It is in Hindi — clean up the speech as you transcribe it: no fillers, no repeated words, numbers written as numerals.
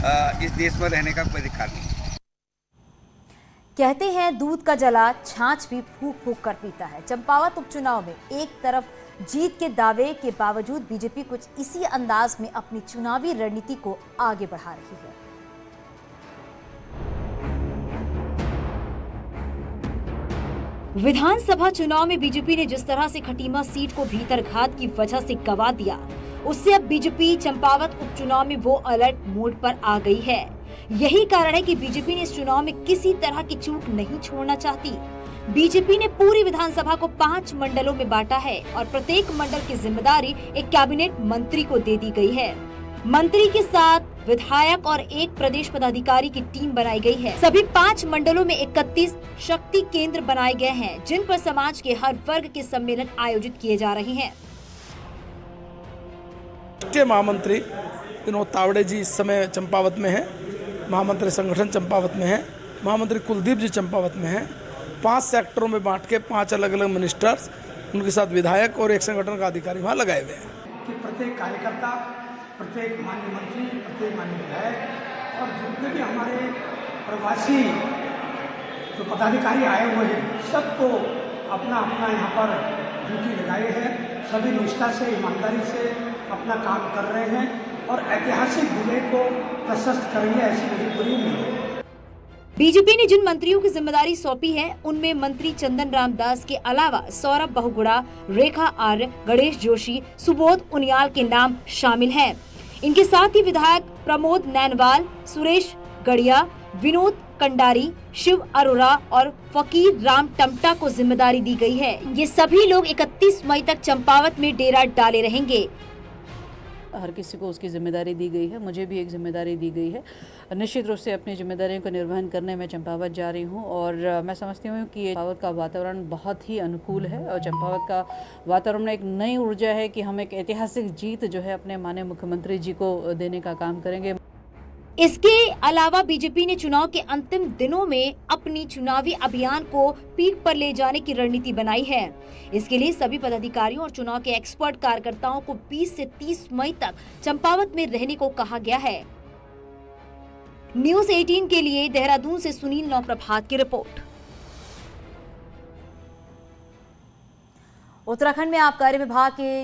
इस देश में रहने का कोई अधिकार नहीं। कहते हैं दूध का जला छाछ भी फूंक फूंक कर पीता है। चंपावत उपचुनाव में एक तरफ जीत के दावे के बावजूद बीजेपी कुछ इसी अंदाज में अपनी चुनावी रणनीति को आगे बढ़ा रही है। विधानसभा चुनाव में बीजेपी ने जिस तरह से खटीमा सीट को भीतरघात की वजह से गंवा दिया, उससे अब बीजेपी चंपावत उपचुनाव में वो अलर्ट मोड पर आ गई है। यही कारण है कि बीजेपी ने इस चुनाव में किसी तरह की चूक नहीं छोड़ना चाहती। बीजेपी ने पूरी विधानसभा को 5 मंडलों में बांटा है और प्रत्येक मंडल की जिम्मेदारी एक कैबिनेट मंत्री को दे दी गई है। मंत्री के साथ विधायक और एक प्रदेश पदाधिकारी की टीम बनाई गई है। सभी 5 मंडलों में 31 शक्ति केंद्र बनाए गए हैं, जिन पर समाज के हर वर्ग के सम्मेलन आयोजित किए जा रहे हैं। राष्ट्रीय महामंत्री विनोद तावड़े जी इस समय चंपावत में हैं। महामंत्री संगठन चंपावत में है। महामंत्री कुलदीप जी चंपावत में हैं। 5 सेक्टरों में बांट के 5 अलग अलग मिनिस्टर्स, उनके साथ विधायक और एक संगठन का अधिकारी वहाँ लगाए हुए हैं कि प्रत्येक कार्यकर्ता, प्रत्येक माननीय मंत्री, प्रत्येक माननीय विधायक और जितने भी हमारे प्रवासी जो पदाधिकारी आए हुए हैं, सबको अपना अपना यहाँ पर ड्यूटी लगाई है। सभी निष्ठा से, ईमानदारी से अपना काम कर रहे हैं और ऐतिहासिक विजय को प्रशस्त करेंगे, ऐसी मुझे पूरी उम्मीद है। बीजेपी ने जिन मंत्रियों की जिम्मेदारी सौंपी है, उनमें मंत्री चंदन रामदास के अलावा सौरभ बहुगुणा, रेखा आर्य, गणेश जोशी, सुबोध उनियाल के नाम शामिल हैं। इनके साथ ही विधायक प्रमोद नैनवाल, सुरेश गढ़िया, विनोद कंडारी, शिव अरोरा और फकीर राम टमटा को जिम्मेदारी दी गई है। ये सभी लोग 31 मई तक चंपावत में डेरा डाले रहेंगे। हर किसी को उसकी जिम्मेदारी दी गई है, मुझे भी एक जिम्मेदारी दी गई है। निश्चित रूप से अपनी जिम्मेदारियों का निर्वहन करने में चंपावत जा रही हूं और मैं समझती हूं कि चंपावत का वातावरण बहुत ही अनुकूल है और चंपावत का वातावरण में एक नई ऊर्जा है कि हम एक ऐतिहासिक जीत जो है अपने माननीय मुख्यमंत्री जी को देने का काम करेंगे। इसके अलावा बीजेपी ने चुनाव के अंतिम दिनों में अपनी चुनावी अभियान को पीक पर ले जाने की रणनीति बनाई है। इसके लिए सभी पदाधिकारियों और चुनाव के एक्सपर्ट कार्यकर्ताओं को 20 से 30 मई तक चंपावत में रहने को कहा गया है। न्यूज़ 18 के लिए देहरादून से सुनील नौप्रभात की रिपोर्ट। उत्तराखंड में आबकारी विभाग के